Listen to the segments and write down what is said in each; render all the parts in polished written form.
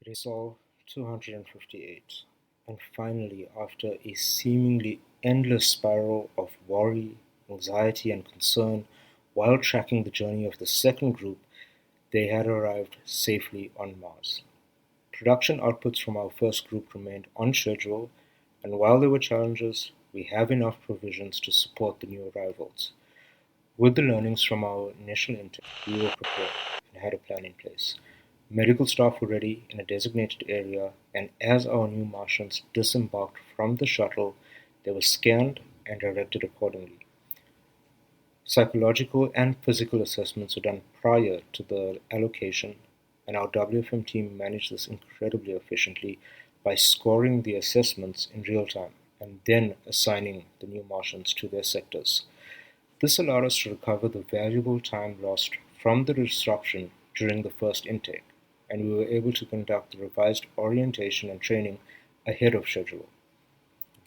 It is all 258, and finally, after a seemingly endless spiral of worry, anxiety, and concern while tracking the journey of the second group, they had arrived safely on Mars. Production outputs from our first group remained on schedule, and while there were challenges, we have enough provisions to support the new arrivals. With the learnings from our initial intake, we were prepared and had a plan in place. Medical staff were ready in a designated area, and as our new Martians disembarked from the shuttle, they were scanned and directed accordingly. Psychological and physical assessments were done prior to the allocation, and our WFM team managed this incredibly efficiently by scoring the assessments in real time and then assigning the new Martians to their sectors. This allowed us to recover the valuable time lost from the disruption during the first intake, and we were able to conduct the revised orientation and training ahead of schedule.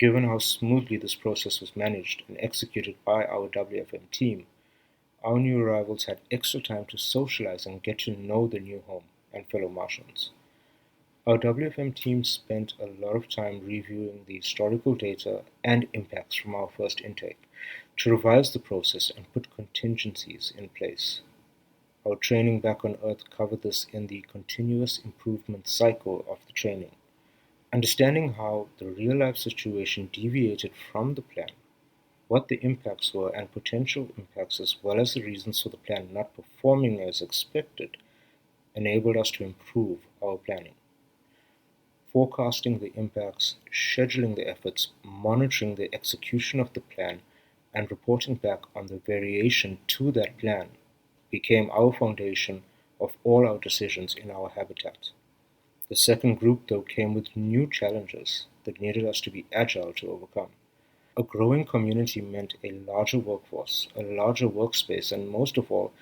Given how smoothly this process was managed and executed by our WFM team, our new arrivals had extra time to socialize and get to know their new home and fellow Martians. Our WFM team spent a lot of time reviewing the historical data and impacts from our first intake to revise the process and put contingencies in place. Our training back on Earth covered this in the continuous improvement cycle of the training. Understanding how the real life situation deviated from the plan, what the impacts were and potential impacts, as well as the reasons for the plan not performing as expected, enabled us to improve our planning. Forecasting the impacts, scheduling the efforts, monitoring the execution of the plan, and reporting back on the variation to that plan became our foundation of all our decisions in our habitat. The second group, though, came with new challenges that needed us to be agile to overcome. A growing community meant a larger workforce, a larger workspace, and most of all,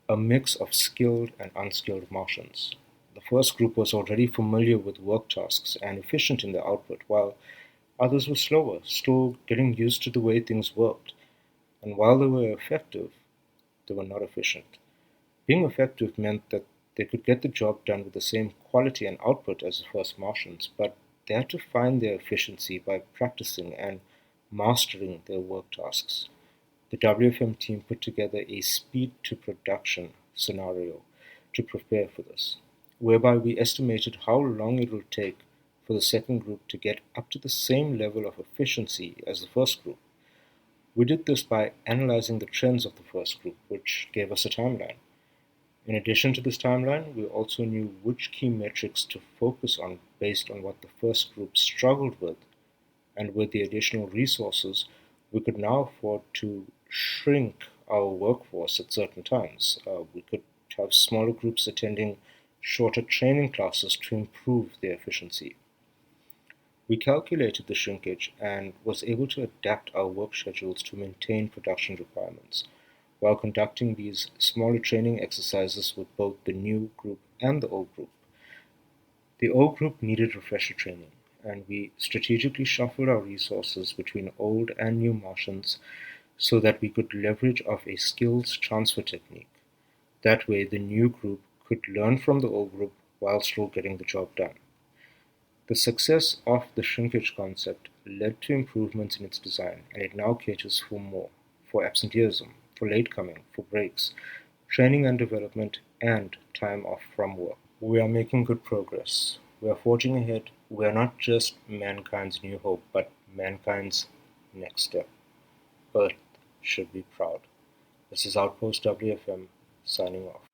a mix of skilled and unskilled Martians. The first group was already familiar with work tasks and efficient in their output, while others were slower, still getting used to the way things worked. And while they were effective, they were not efficient. Being effective meant that they could get the job done with the same quality and output as the first Martians, but they had to find their efficiency by practicing and mastering their work tasks. The WFM team put together a speed to production scenario to prepare for this, whereby we estimated how long it would take for the second group to get up to the same level of efficiency as the first group. We did this by analyzing the trends of the first group, which gave us a timeline. In addition to this timeline, we also knew which key metrics to focus on based on what the first group struggled with, and with the additional resources, we could now afford to shrink our workforce at certain times. We could have smaller groups attending shorter training classes to improve their efficiency. We calculated the shrinkage and was able to adapt our work schedules to maintain production requirements, while conducting these smaller training exercises with both the new group and the old group. The old group needed refresher training, and we strategically shuffled our resources between old and new Martians so that we could leverage off a skills transfer technique. That way, the new group could learn from the old group while still getting the job done. The success of the shrinkage concept led to improvements in its design, and it now caters for more, for absenteeism, for late coming, for breaks, training and development, and time off from work. We are making good progress. We are forging ahead. We are not just mankind's new hope, but mankind's next step. Earth should be proud. This is Outpost WFM signing off.